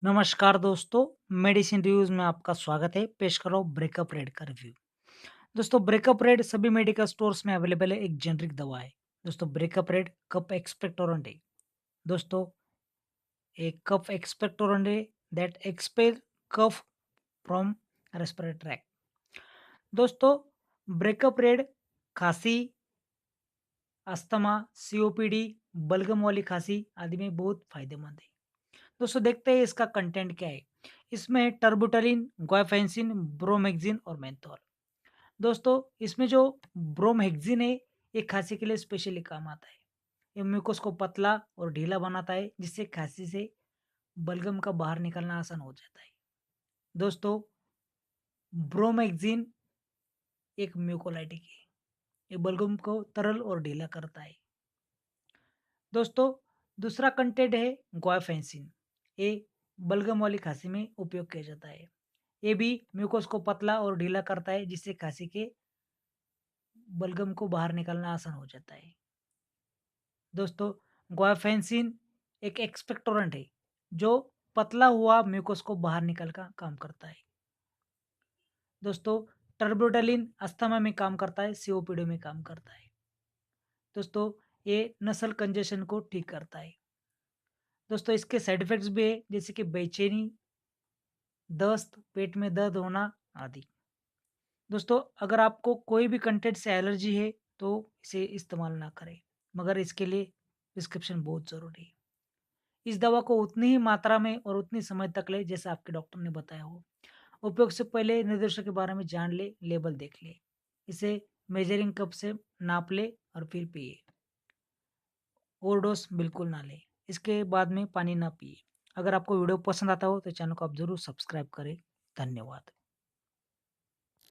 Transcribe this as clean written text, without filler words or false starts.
नमस्कार दोस्तों, medicine reviews में आपका स्वागत है। पेश कर रहा हूँ ब्रेकअप रेड का रिव्यू। दोस्तों ब्रेकअप रेड सभी मेडिकल स्टोर्स में अवेलेबल है, एक जेनेरिक दवा है। दोस्तों ब्रेकअप रेड कफ एक्सपेक्टोरेंट है। दोस्तों एक कफ एक्सपेक्टोरेंट है that expel cough from respiratory tract. दोस्तों ब्रेकअप रेड खांसी, अस्थमा, सीओपीडी, बलगम वाली खांसी आदि में बहुत फायदेमंद है। दोस्तों देखते हैं इसका कंटेंट क्या है। इसमें टर्बुटलिन, गुआफेंसिन, ब्रोमेक्सिन और मेंथोल। दोस्तों इसमें जो ब्रोमेक्सिन है ये खांसी के लिए स्पेशली काम आता है। ये म्यूकोस को पतला और ढीला बनाता है जिससे खांसी से बलगम का बाहर निकलना आसान हो जाता है। दोस्तों ब्रोमेक्सिन एक म्यूकोलाइटिक है। ये बलगम को तरल और ढीला करता है। दोस्तों दूसरा कंटेंट है गुआफेंसिन। ये बलगम वाली खांसी में उपयोग किया जाता है। ये भी म्यूकोस को पतला और ढीला करता है जिससे खांसी के बलगम को बाहर निकालना आसान हो जाता है। दोस्तों गुआफेंसिन एक एक्सपेक्टोरेंट है जो पतला हुआ म्यूकोस को बाहर निकाल का काम करता है। दोस्तों टर्बोटलिन अस्थमा में काम करता है, सीओपीडी में काम करता है। दोस्तों ये नसल कंजेशन को ठीक करता है। दोस्तों इसके साइड इफेक्ट्स भी है जैसे कि बेचैनी, दस्त, पेट में दर्द होना आदि। दोस्तों अगर आपको कोई भी कंटेंट से एलर्जी है तो इसे इस्तेमाल ना करें, मगर इसके लिए प्रिस्क्रिप्शन बहुत ज़रूरी है। इस दवा को उतनी ही मात्रा में और उतनी समय तक लें जैसे आपके डॉक्टर ने बताया हो। उपयोग से पहले निर्देशों के बारे में जान ले, लेबल देख ले। इसे मेजरिंग कप से नाप ले और फिर पिए। ओवरडोज बिल्कुल ना लें। इसके बाद में पानी ना पिए। अगर आपको वीडियो पसंद आता हो तो चैनल को आप ज़रूर सब्सक्राइब करें। धन्यवाद।